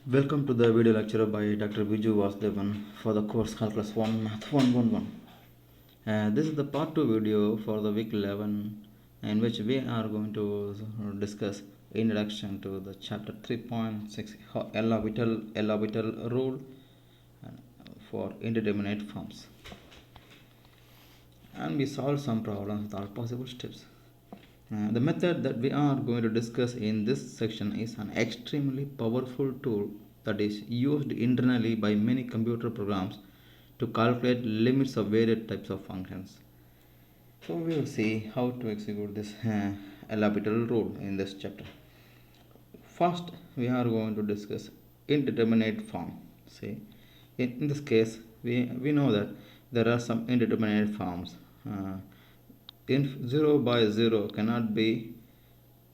Welcome to the video lecture by Dr. Biju Vasudevan for the course Calculus 1 Math 111. This is the part 2 video for the week 11 in which we are going to discuss introduction to the chapter 3.6 L'Hopital rule for indeterminate forms. And we solve some problems with all possible steps. The method that we are going to discuss in this section is an extremely powerful tool that is used internally by many computer programs to calculate limits of various types of functions. So we will see how to execute this L'Hopital rule in this chapter. First, we are going to discuss indeterminate form. See, in this case, we know that there are some indeterminate forms. 0 by 0 cannot be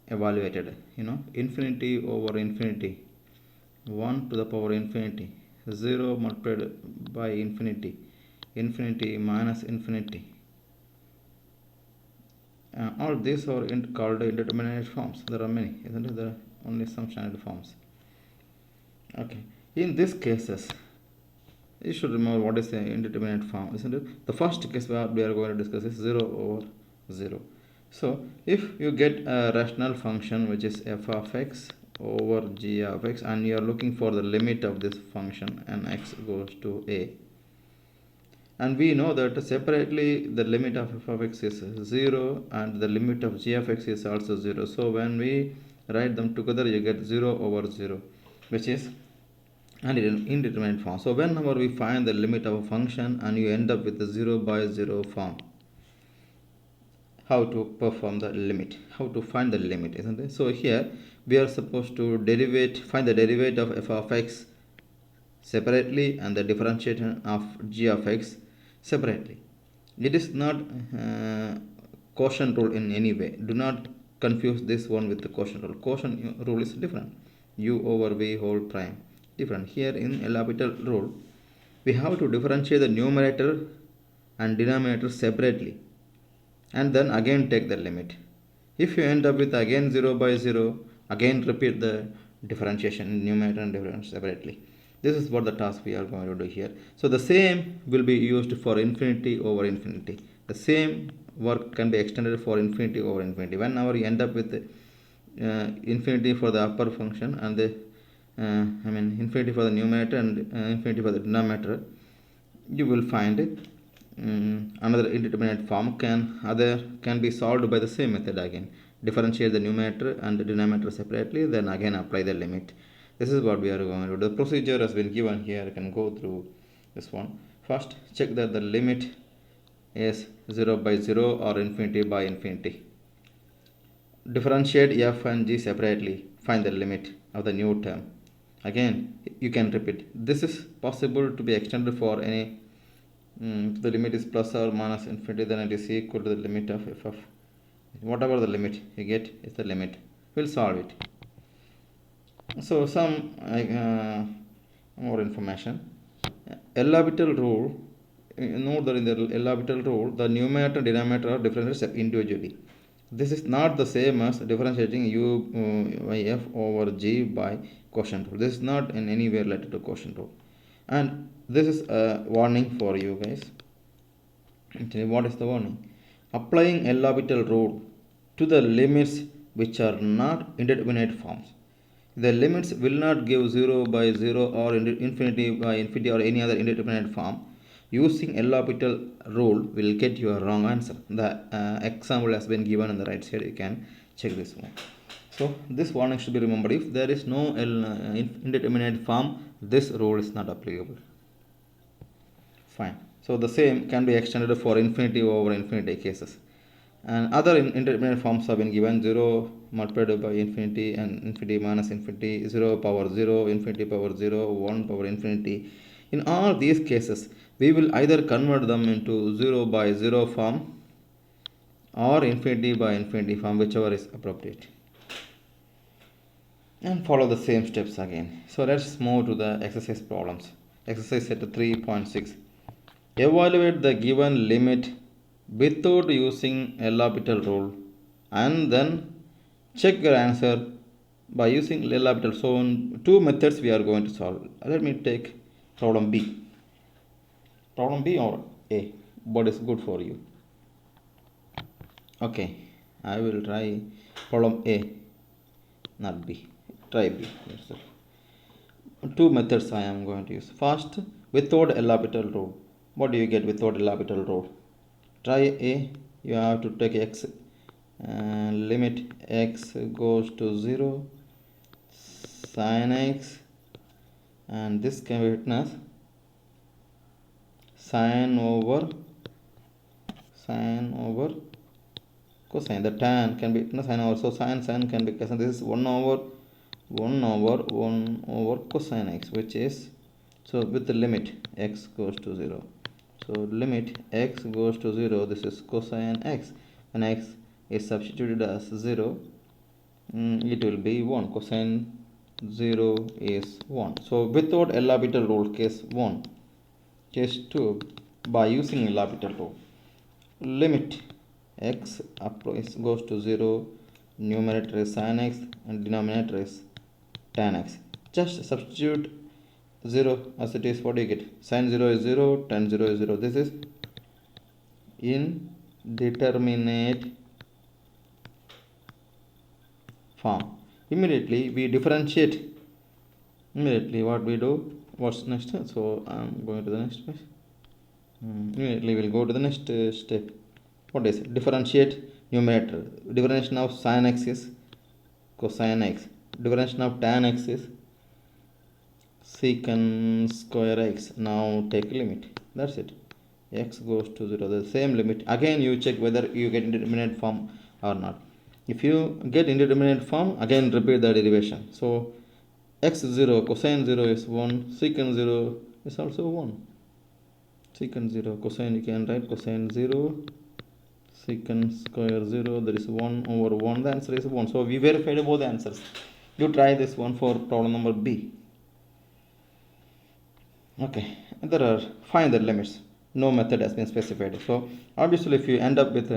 evaluated, infinity over infinity, 1 to the power infinity, 0 multiplied by infinity, infinity minus infinity. All these are called indeterminate forms. There are many, isn't it? There are only some standard forms. Okay, in these cases you should remember what is the indeterminate form, isn't it? The first case we are going to discuss is 0 over 0. So if you get a rational function which is f of x over g of x and you are looking for the limit of this function and x goes to a, and we know that separately the limit of f of x is 0 and the limit of g of x is also 0. So when we write them together you get 0 over 0, which is an indeterminate form. So whenever we find the limit of a function and you end up with the 0 by 0 form, how to perform the limit, how to find the limit, isn't it? So here we are supposed to find the derivative of f of x separately and the differentiation of g of x separately. It is not quotient rule in any way. Do not confuse this one with the quotient rule. Quotient rule is different. U over v whole prime different. Here in L'Hopital rule we have to differentiate the numerator and denominator separately and then again take the limit. If you end up with again 0 by 0, again repeat the differentiation, numerator and differentiation separately. This is what the task we are going to do here. So the same will be used for infinity over infinity. The same work can be extended for infinity over infinity. Whenever you end up with infinity for the upper function and the infinity for the numerator and infinity for the denominator, you will find another indeterminate form can be solved by the same method again. Differentiate the numerator and the denominator separately, then again apply the limit. This is what we are going to do. The procedure has been given here. You can go through this one. First, check that the limit is 0 by 0 or infinity by infinity. Differentiate f and g separately. Find the limit of the new term. Again, you can repeat. This is possible to be extended for any the limit is plus or minus infinity, then it is equal to the limit of f of whatever the limit you get is the limit. We'll solve it. So some more information. L'Hopital rule. Note that in the L'Hopital rule, the numerator and denominator are differentiated individually. This is not the same as differentiating u by f over g by quotient rule. This is not in any way related to quotient rule. And this is a warning for you guys. Actually, what is the warning? Applying L'Hopital rule to the limits which are not indeterminate forms. The limits will not give 0 by 0 or infinity by infinity or any other indeterminate form. Using L'Hopital rule will get you a wrong answer. The example has been given on the right side. You can check this one. So this warning should be remembered. If there is no indeterminate form, this rule is not applicable. Fine. So the same can be extended for infinity over infinity cases. And other indeterminate forms have been given: 0 multiplied by infinity and infinity minus infinity, 0 power 0, infinity power 0, 1 power infinity. In all these cases, we will either convert them into 0 by 0 form or infinity by infinity form, whichever is appropriate. And follow the same steps again. So let's move to the exercise problems. Exercise set 3.6. Evaluate the given limit without using L'Hopital rule and then check your answer by using L'Hopital. So in two methods we are going to solve. Let me take problem B. Problem B or A, what is good for you? Okay, I will try problem A, not B. Try B. Two methods I am going to use. First, without L'Hopital rule. What do you get without L'Hopital rule? Try A. You have to take x, limit x goes to 0, sin x, and this can be written as sine over cosine. The tan can be written as sine over, so sine can be cosine. This is 1 over cosine x, which is, so with the limit x goes to 0. So limit x goes to 0, this is cosine x. When x is substituted as 0, it will be 1. Cosine 0 is 1. So without L'Hopital rule, case 1. Case 2, by using L'Hopital rule, limit x goes to 0, numerator is sin x and denominator is tan x. Just substitute 0 as it is. What do you get? Sin 0 is 0, tan 0 is 0. This is indeterminate form. Immediately we differentiate. Immediately what we do? What's next? So I'm going to the next page. Immediately we'll go to the next step. What is it? Differentiate numerator. Differentiation of sin x is cosine x. Differentiation of tan x is secant square x. Now take limit. That's it. X goes to 0. The same limit. Again you check whether you get indeterminate form or not. If you get indeterminate form, again repeat the derivation. So x 0, cosine 0 is 1, secant 0 is also 1. Secant 0, cosine you can write cosine 0, secant square 0, there is 1 over 1, the answer is 1. So we verified both the answers. You try this one for problem number B. Okay, there are find the limits. No method has been specified. So obviously if you end up with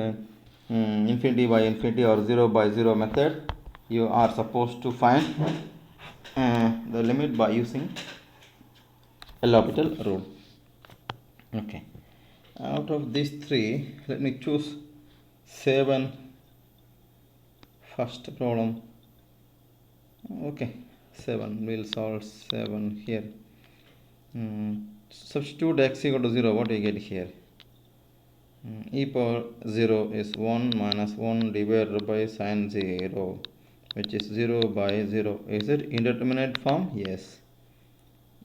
infinity by infinity or 0 by 0 method, you are supposed to find the limit by using L'Hopital rule. Okay, out of these three, let me choose 7 first problem. Okay, 7, we'll solve 7 here. Substitute x equal to 0. What do you get here? E power 0 is 1 minus 1 divided by sin 0, which is 0 by 0. Is it indeterminate form? Yes,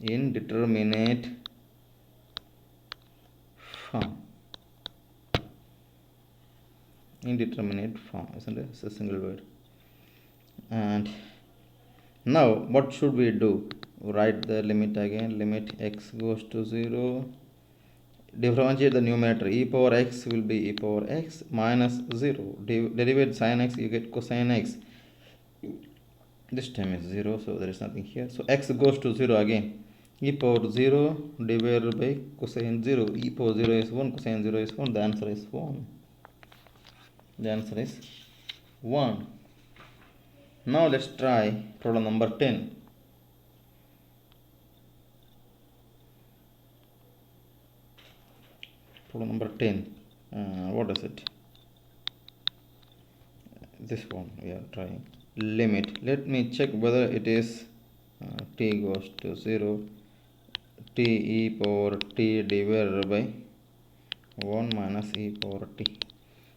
indeterminate form. Indeterminate form, isn't it? It's a single word. And now what should we do? Write the limit again. Limit x goes to 0. Differentiate the numerator. E power x will be e power x minus 0. Derivate sin x, you get cosine x. This time is 0, so there is nothing here. So x goes to 0 again. E power 0 divided by cosine 0. E power 0 is 1, cosine 0 is 1. The answer is 1. The answer is 1. Now let's try problem number 10. Problem number 10. What is it? This one we are trying. Limit. Let me check whether it is t goes to 0. T e power t divided by 1 minus e power t.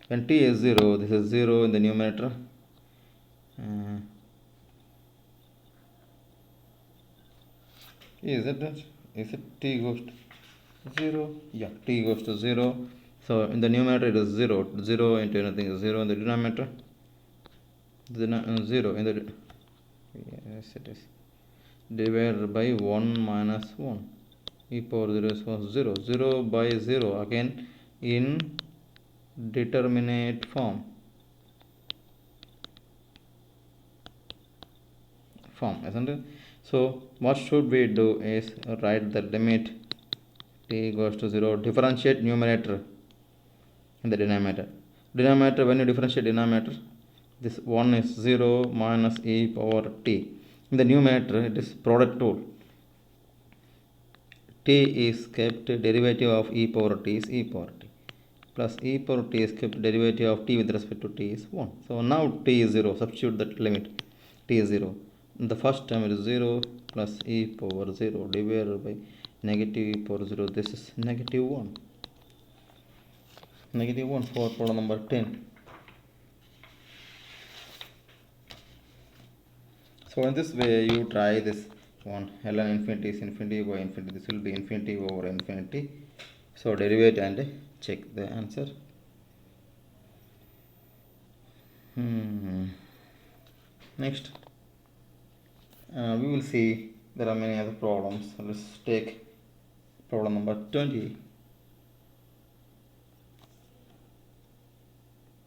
When t is 0, this is 0 in the numerator. Is it t goes to 0? Yeah, t goes to 0. So in the numerator it is 0. 0 into anything is 0 in the denominator. 0 in the, yes it is, divided by 1 minus 1. E power 0 is 0. 0 by 0 again in determinate form. Isn't it? So what should we do is write the limit t goes to 0, differentiate numerator in the denominator. When you differentiate denominator, This 1 is 0 minus e power t. In the numerator, it is product rule. T is kept, derivative of e power t is e power t. Plus e power t is kept, derivative of t with respect to t is 1. So now t is 0. Substitute that limit. T is 0. In the first term it is 0 plus e power 0 divided by negative e power 0. This is negative 1. Negative 1 for problem number 10. So in this way you try this one. ln infinity is infinity by infinity. This will be infinity over infinity. So derivate and check the answer. Next, we will see there are many other problems. Let's take problem number 20.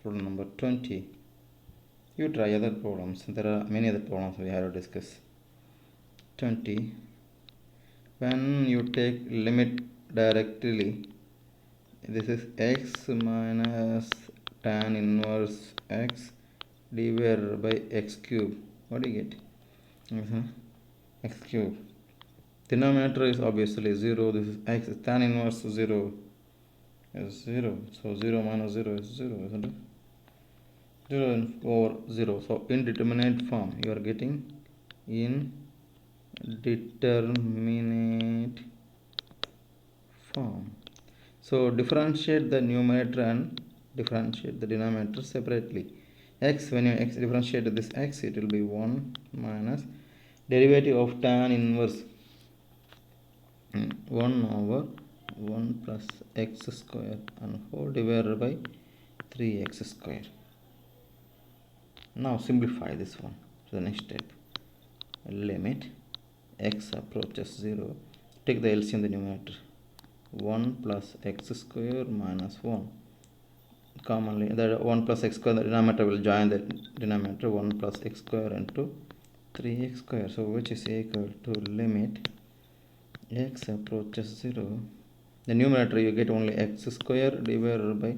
Problem number 20. You try other problems. There are many other problems we have to discuss. 20. When you take limit directly, this is x minus tan inverse x divided by x cube. What do you get? X cube. Denominator is obviously 0. This is x. Tan inverse 0 is 0. So 0 minus 0 is 0, isn't it? 0 over 0. So indeterminate form. You are getting indeterminate form. So differentiate the numerator and differentiate the denominator separately. X, when you differentiate this x, it will be 1 minus derivative of tan inverse 1 over 1 plus x square and whole divided by 3x square. Now simplify this one to the next step. Limit x approaches 0. Take the LCM in the numerator. 1 plus x square minus 1. Commonly, the 1 plus x square, the denominator will join the denominator. 1 plus x square into 3x square. So which is equal to limit x approaches 0. The numerator you get only x square divided by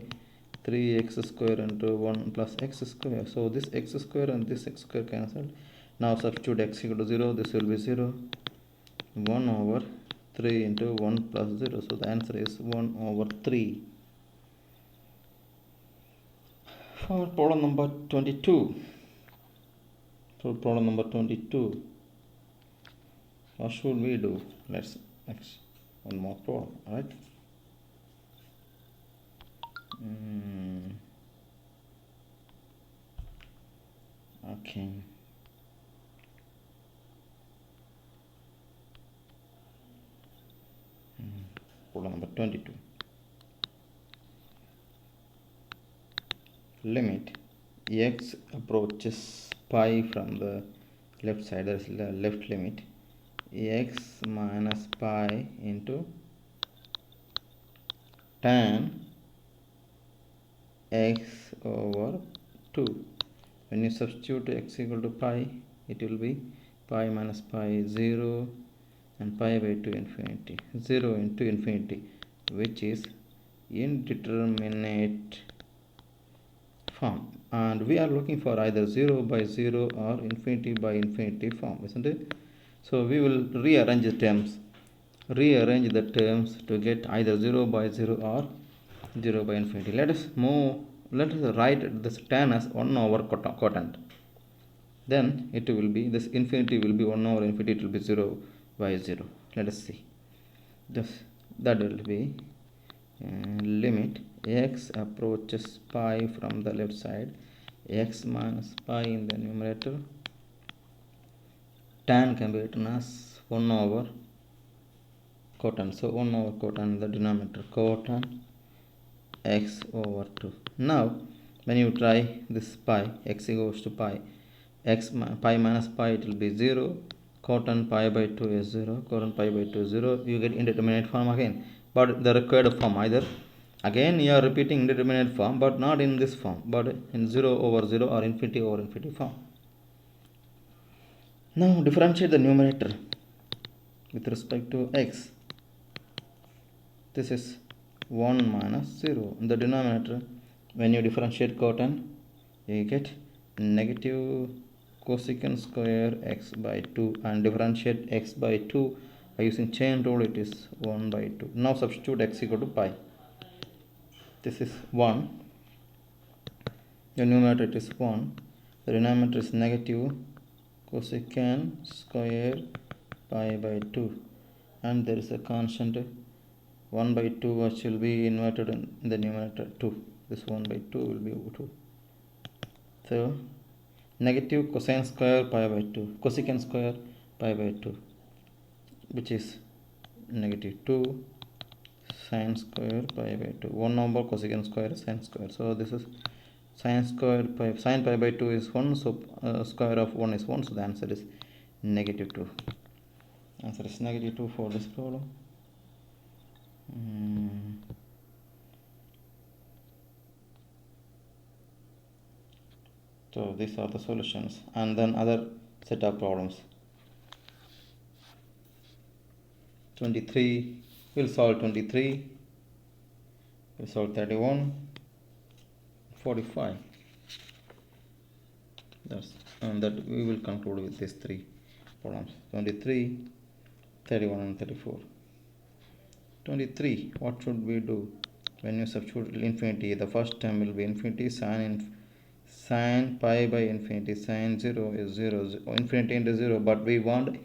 3x square into 1 plus x square. So this x square and this x square cancelled. Now substitute x equal to 0. This will be 0. 1 over 3 into 1 plus 0. So the answer is 1 over 3. For problem number 22. For problem number 22. What should we do? Let's next one more problem, alright? Okay. Problem number 22. Limit x approaches pi from the left side, that is the left limit, x minus pi into tan x over 2. When you substitute x equal to pi, it will be pi minus pi 0 and pi by 2 infinity. 0 into infinity, which is indeterminate form, and we are looking for either 0 by 0 or infinity by infinity form, isn't it? So we will rearrange the terms to get either 0 by 0 or 0 by infinity. Let us write this tan as 1 over quotient. Then it will be, this infinity will be 1 over infinity, it will be 0 by 0. Let us see. That will be limit x approaches pi from the left side, x minus pi in the numerator. Tan can be written as 1 over quotient. So 1 over quotient, the denominator, quotient x over 2. Now when you try this pi, x goes to pi, pi minus pi, it will be 0. Quotient pi by 2 is 0. Quotient pi by 2 is 0. You get indeterminate form again, but the required form, either again you are repeating indeterminate form, but not in this form, but in 0 over 0 or infinity over infinity form. Now differentiate the numerator with respect to x. This is 1 minus 0. In the denominator, when you differentiate quotient, you get negative cosecant square x by 2 and differentiate x by 2 by using chain rule. It is 1 by 2. Now substitute x equal to pi. This is 1. The numerator it is 1. The denominator is negative cosecant square pi by 2, and there is a constant 1 by 2 which will be inverted in the numerator 2. This 1 by 2 will be 2. So negative cosine square pi by 2, cosecant square pi by 2, which is negative 2 sine square pi by 2. 1 number cosecant square is sine square. So this is sine square pi, sine pi by 2 is 1, so square of 1 is 1, so the answer is negative 2. Answer is negative 2 for this problem. So these are the solutions, and then other set of problems. 23, we'll solve 23, we'll solve 31, 45. And that we will conclude with these three problems: 23, 31 and 34. 23, what should we do? When you substitute infinity, the first term will be infinity, sine pi by infinity, sine 0 is 0, infinity into 0, but we want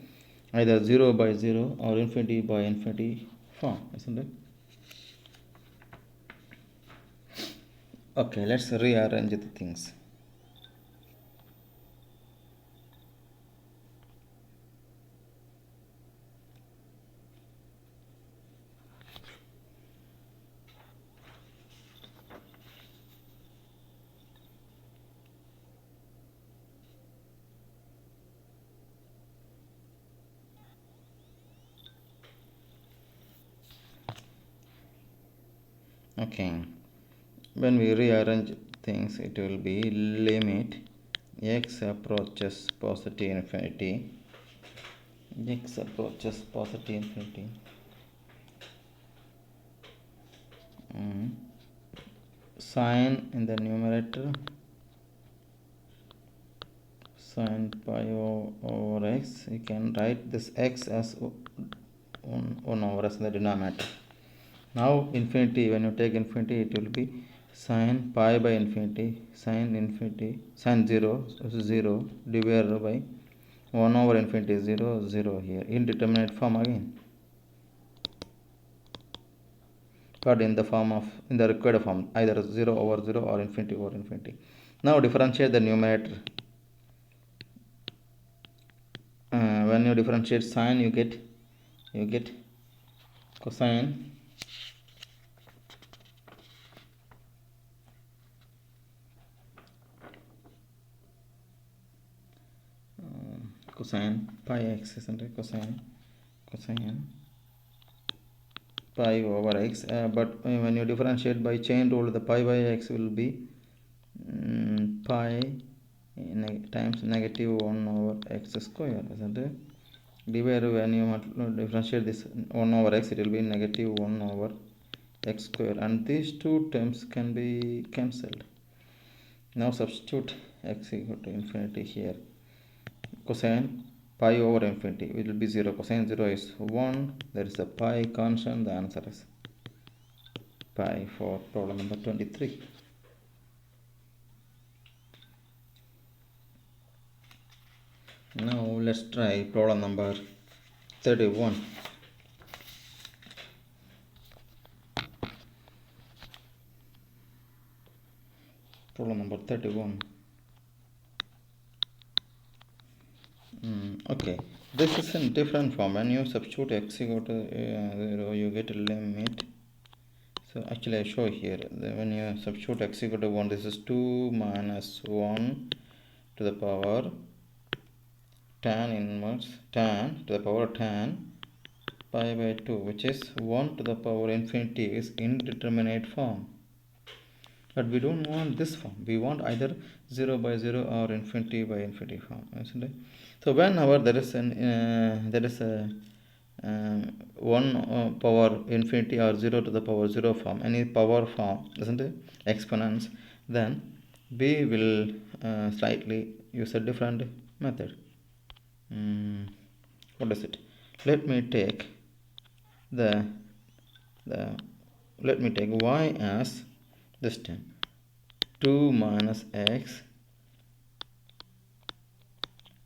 either 0 by 0 or infinity by infinity form, isn't it? Okay, let's rearrange the things. Okay, when we rearrange things, it will be limit x approaches positive infinity, x approaches positive infinity, sine in the numerator, sine pi over x. You can write this x as 1 over s in the denominator. Now infinity, when you take infinity, it will be sine pi by infinity, sine 0 divided by 1 over infinity 0 0 here, indeterminate form again, but in the required form, either 0 over 0 or infinity over infinity. Now differentiate the numerator. When you differentiate sine, you get cosine pi x, isn't it? Cosine pi over x, but when you differentiate by chain rule, the pi by x will be pi times negative 1 over x square, isn't it? Divided, when you differentiate this 1 over x, it will be negative 1 over x square, and these two terms can be cancelled. Now substitute x equal to infinity here. Cosine pi over infinity, it will be 0. Cosine 0 is 1. There is a pi constant. The answer is pi for problem number 23. Now let's try problem number 31. Problem number 31. Okay, this is in different form. When you substitute x equal to 0, you get a limit. So actually I show here, when you substitute x equal to 1, this is 2 minus 1 to the power tan inverse tan to the power tan pi by 2, which is 1 to the power infinity, is indeterminate form. But we don't want this form. We want either 0 by 0 or infinity by infinity form, isn't it? So whenever there is a 1 power infinity or 0 to the power 0 form, any power form, isn't it, exponents, then We will slightly use a different method. What is it? Let me take the the let me take y as this time 2 minus x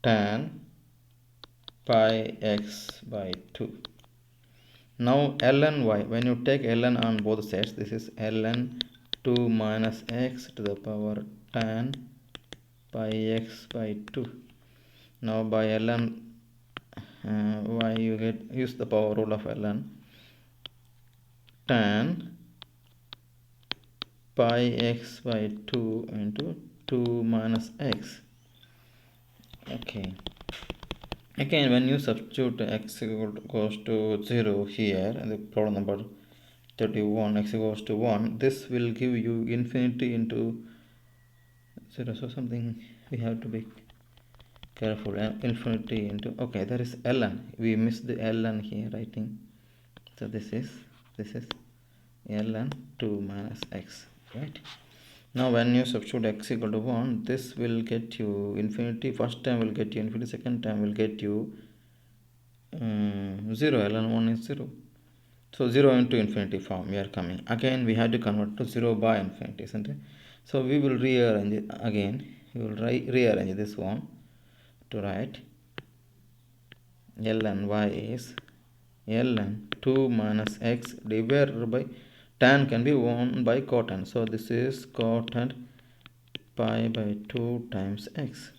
tan pi x by 2. Now ln y, when you take ln on both sides, this is ln 2 minus x to the power tan pi x by 2. Now by ln y you use the power rule of ln tan pi x by 2 into 2 minus x. Okay. Again, when you substitute x goes to 0 here, and the problem number 31, x goes to 1, this will give you infinity into 0. So something we have to be careful. Infinity into, okay, there is ln. We missed the ln here, I think. So this is ln 2 minus x, right? Now when you substitute x equal to 1, this will get you infinity. First time will get you infinity, second time will get you 0. ln 1 is 0. So 0 into infinity form we are coming. Again we have to convert to 0 by infinity, isn't it? So we will rearrange it again. We will rearrange this one to write ln y is ln 2 minus x divided by tan can be 1 by cot. So this is cot pi by 2 times x.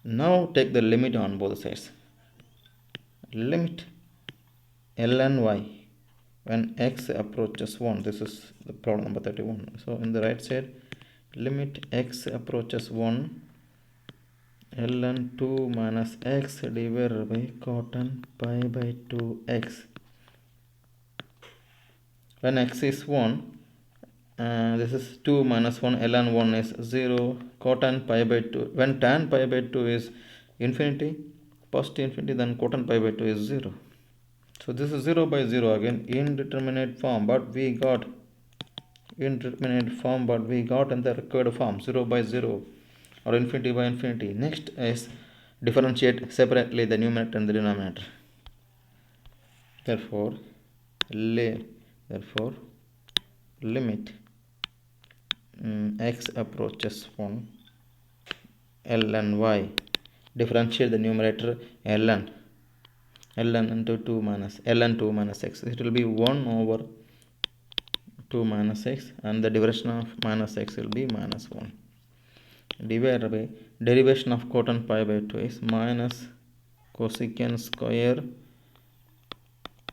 Now take the limit on both sides. Limit ln y when x approaches 1. This is the problem number 31. So in the right side, limit x approaches 1 ln 2 minus x divided by cot pi by 2x. When x is 1, this is 2 minus 1, ln 1 is 0, cot pi by 2. When tan pi by 2 is infinity, positive infinity, then cot pi by 2 is 0. So this is 0 by 0 again, indeterminate form, but we got in the required form 0 by 0 or infinity by infinity. Next is differentiate separately the numerator and the denominator. Therefore limit x approaches 1 ln y, differentiate the numerator ln into 2 minus ln 2 minus x. It will be 1 over 2 minus x, and the derivation of minus x will be minus 1 divided by derivation of cot pi by 2 is minus cosecant square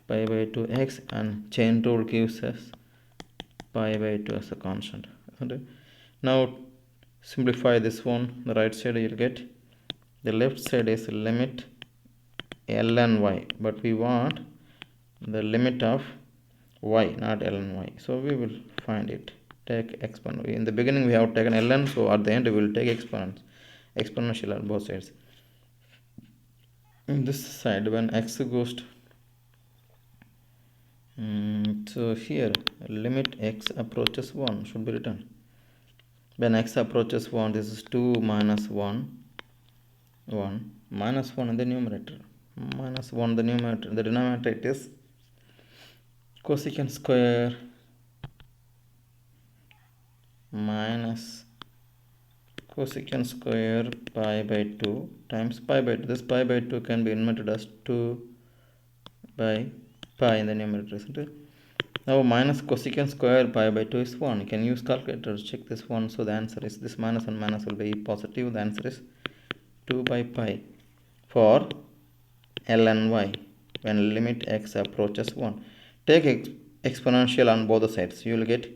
pi by 2x, and chain rule gives us pi by 2 as a constant. Now simplify this one. The right side you will get, the left side is limit ln y, but we want the limit of y, not ln y. So we will find it. Take exponent. In the beginning we have taken ln, so at the end we will take exponential on both sides. In this side, when x goes to so here limit x approaches 1 should be written. When x approaches 1, this is 2 minus 1 minus 1 in the numerator, minus 1 in the numerator. The denominator it is cosecant square minus cosecant square pi by 2 times pi by 2. This pi by 2 can be inverted as 2 by pi in the numerator, isn't it? Now minus cosecant square pi by 2 is 1. You can use calculator to check this one. So the answer is, this minus and minus will be positive. The answer is 2 by pi for ln y when limit x approaches 1. Take exponential on both sides. You will get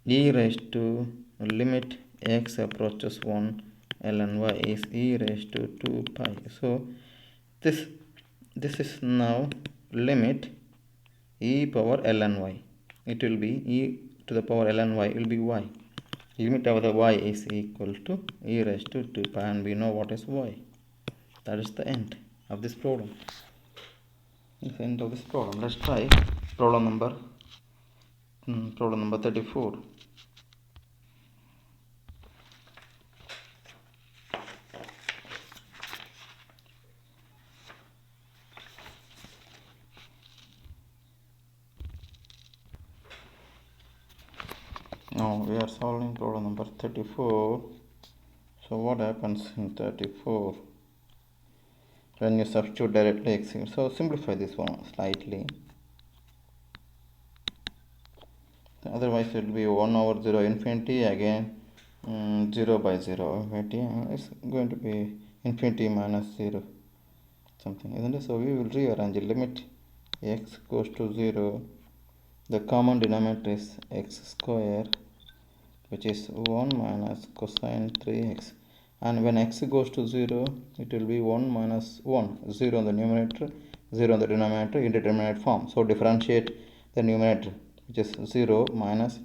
e raised to limit x approaches 1 ln y is e raised to 2 pi. So this is now limit e power ln y. It will be e to the power ln y will be y. Limit of the y is equal to e raised to 2 pi, and we know what is y. That is the end of this problem. That's the end of this problem. Let's try problem number 34. we are solving problem number 34. So what happens in 34 when you substitute directly x? So simplify this one slightly. Otherwise it will be 1 over 0 infinity, again 0 by 0 infinity. It's going to be infinity minus 0 something, isn't it? So we will rearrange the limit x goes to 0. The common denominator is x square, which is 1 minus cosine 3x, and when x goes to 0 it will be 1 minus 1, 0 in the numerator, 0 in the denominator, indeterminate form. So differentiate the numerator, which is 0 minus,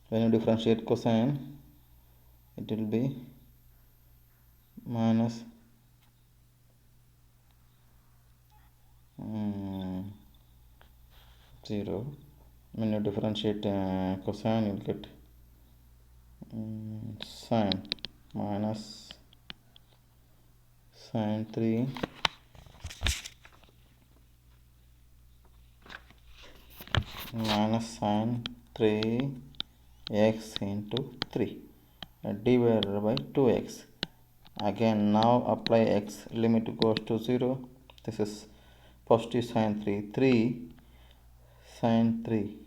when you differentiate cosine it will be minus 0. When you differentiate cosine you will get sine minus sine 3 minus sine 3 x into 3 divided by 2x. Again now apply x, limit goes to 0. This is positive sine 3 sine 3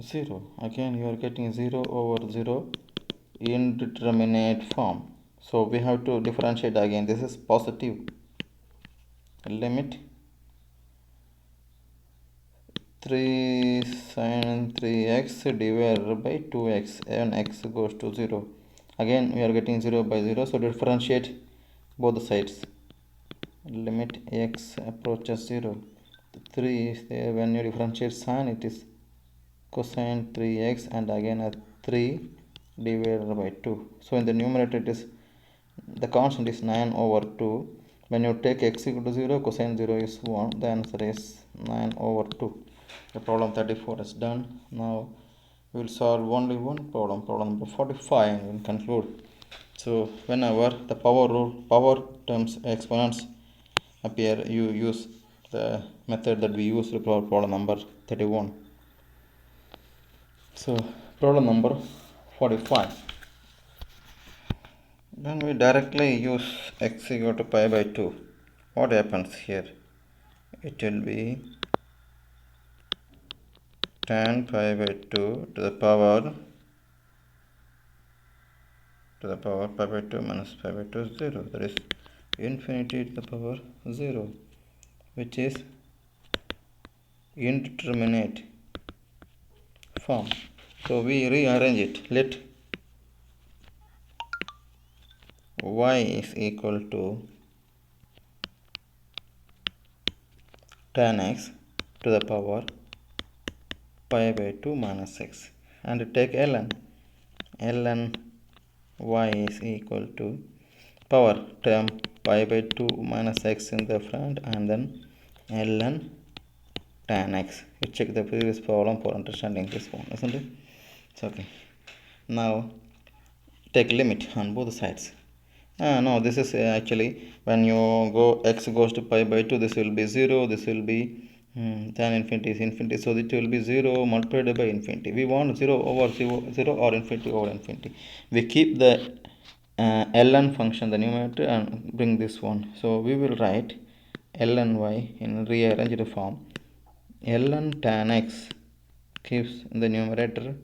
0. Again you are getting 0 over 0 indeterminate form. So we have to differentiate again. This is positive. Limit 3 sine 3x divided by 2x and x goes to 0. Again we are getting 0 by 0. So differentiate both sides. Limit x approaches 0. 3 is there. When you differentiate sine it is cosine 3x and again a 3 divided by 2. So in the numerator it is, the constant is 9 over 2. When you take x equal to 0, cosine 0 is 1. The answer is 9 over 2. The problem 34 is done. Now we will solve only one problem, problem number 45, and we will conclude. So whenever the power rule, power terms, exponents appear, you use the method that we used for problem number 31. So problem number 45. When we directly use x equal to pi by 2, what happens here? It will be tan pi by 2 to the power pi by 2 minus pi by 2 is 0. That is infinity to the power 0, which is indeterminate form. So we rearrange it. Let y is equal to tan x to the power pi by 2 minus x, and take ln y is equal to power term pi by 2 minus x in the front, and then ln tan x. You check the previous problem for understanding this one, isn't it? It's okay. Now take limit on both sides. No, this is actually when you go x goes to pi by 2, this will be 0, this will be tan infinity is infinity, so it will be 0 multiplied by infinity. We want 0 over 0 or infinity over infinity. We keep the ln function, the numerator, and bring this one. So we will write ln y in rearranged form. Ln tan x keeps in the numerator,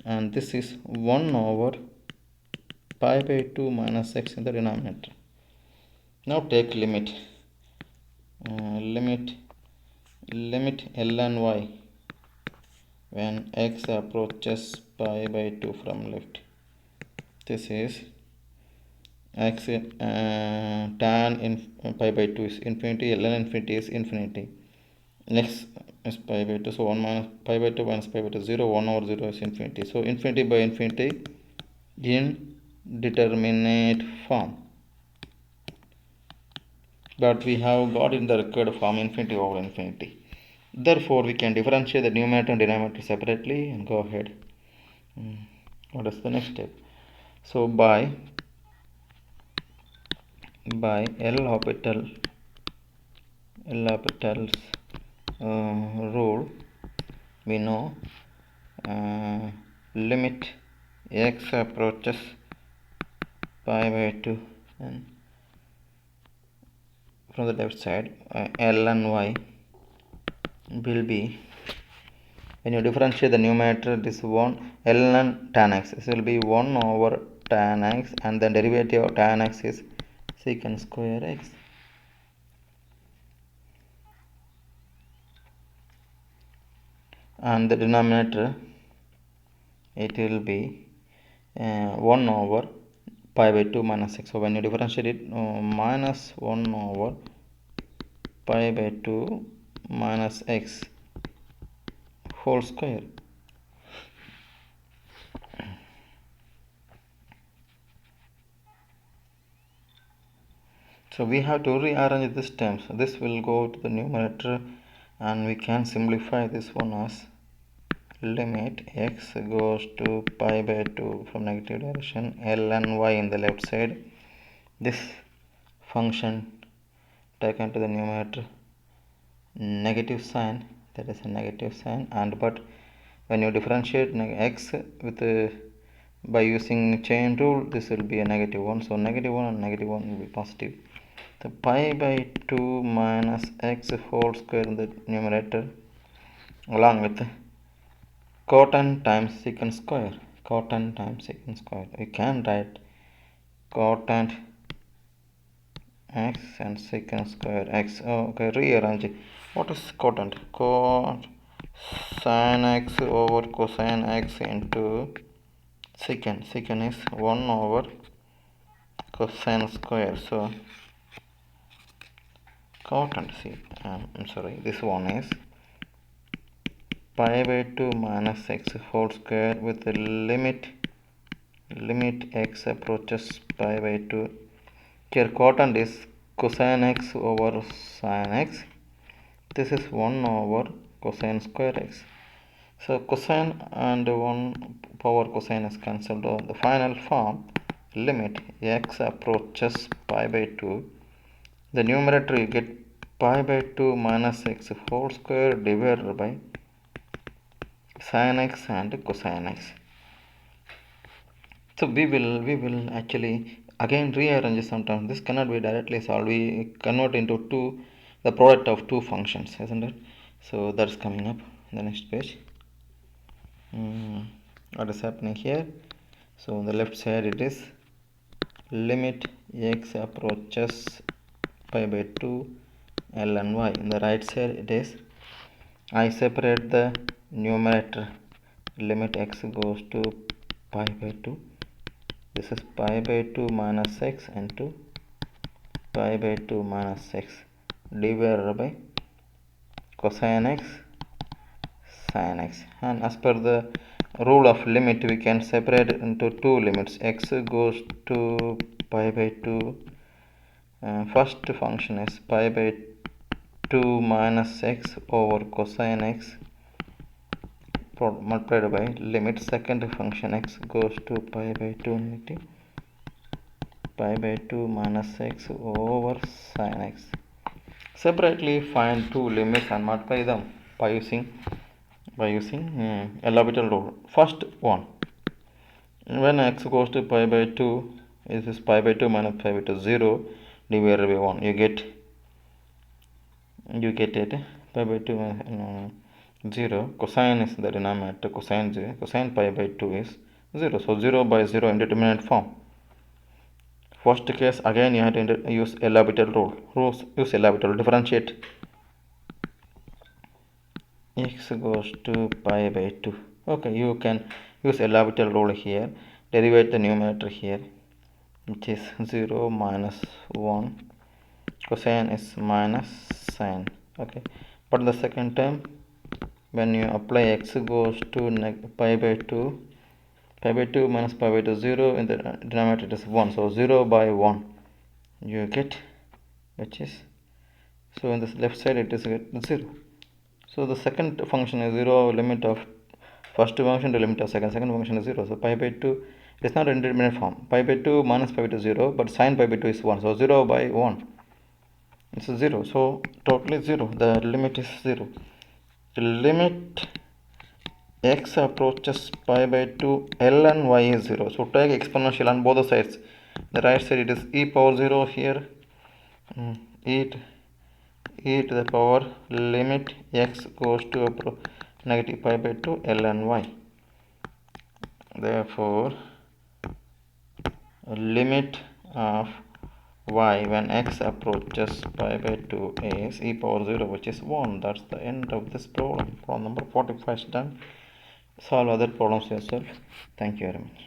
and this is 1 over pi by 2 minus x in the denominator. Now take limit ln y when x approaches pi by 2 from left. This is x tan pi by 2 is infinity, ln infinity is infinity. Next is pi by 2, so 1 minus pi by 2 minus pi by 2 0, 1 over 0 is infinity. So infinity by infinity indeterminate form, but we have got in the required form infinity over infinity. Therefore we can differentiate the numerator and denominator separately and go ahead. What is the next step? So by L hospitals rule, we know limit x approaches pi by 2, and from the left side L and y will be, when you differentiate the numerator, this 1 ln tan x, this will be 1 over tan x, and the derivative of tan x is secant square x. And the denominator, it will be 1 over pi by 2 minus x. So when you differentiate it, minus 1 over pi by 2 minus x whole square. So we have to rearrange this term. So this will go to the numerator, and we can simplify this one as limit x goes to pi by 2 from negative direction, L and y in the left side. This function taken to the numerator, negative sign, that is a negative sign, and but when you differentiate x with by using chain rule, this will be a negative 1. So negative 1 and negative 1 will be positive. So pi by 2 minus x whole square in the numerator, along with cotangent times secant square. Cotangent times secant square. We can write cotangent x and secant square x. Okay, rearrange it. What is cotangent? Sin x over cosine x into secant. Secant is 1 over cosine square. So cotangent, I'm sorry, this one is pi by 2 minus x whole square with the limit x approaches pi by 2. Here cotangent is cosine x over sin x. This is 1 over cosine square x. So cosine and 1 power cosine is cancelled. The final form, limit x approaches pi by 2. The numerator you get pi by 2 minus x whole square divided by sin x and cosine x. So we will actually again rearrange sometimes. This cannot be directly solved. We convert into the product of two functions, isn't it? So that's coming up in the next page. What is happening here? So on the left side it is limit x approaches pi by 2 L and y. In the right side it is, I separate the numerator, limit x goes to pi by 2. This is pi by 2 minus x into pi by 2 minus x divided by cosine x sin x. And as per the rule of limit, we can separate it into two limits. X goes to pi by 2. First function is pi by 2 minus x over cosine x multiplied by limit second function x goes to pi by 2 negative pi by 2 minus x over sin x. Separately find two limits and multiply them by using hopital rule. First one, when x goes to pi by 2, this is pi by 2 minus pi by 2, 0 divided by 1. You get it pi by 2 minus 0. Cosine is the denominator, cosine pi by 2 is 0. So 0 by 0 indeterminate form. First case, again you have to use hopital rule. Use hopital, differentiate x goes to pi by 2. Okay, you can use hopital rule here. Derivate the numerator here, which is 0 minus 1. Cosine is minus sine. Okay, but the second term, when you apply x goes to pi by 2, pi by 2 minus pi by 2, 0 in the denominator it is 1. So 0 by 1 you get, which is, so in this left side it is 0. So the second function is 0, limit of first function to limit of second function is 0. So pi by 2 is not indeterminate form. Pi by 2 minus pi by 2 is 0, but sin pi by 2 is 1. So 0 by 1 It's 0, so totally 0. The limit is 0. The limit x approaches pi by 2 ln y is 0. So take exponential on both the sides. The right side it is e power 0 here. E to the power limit x goes to negative pi by 2 ln y. Therefore limit of y when x approaches pi by 2 is e power 0, which is 1. That's the end of this problem. Problem number 45 is done. Solve other problems yourself. Thank you very much.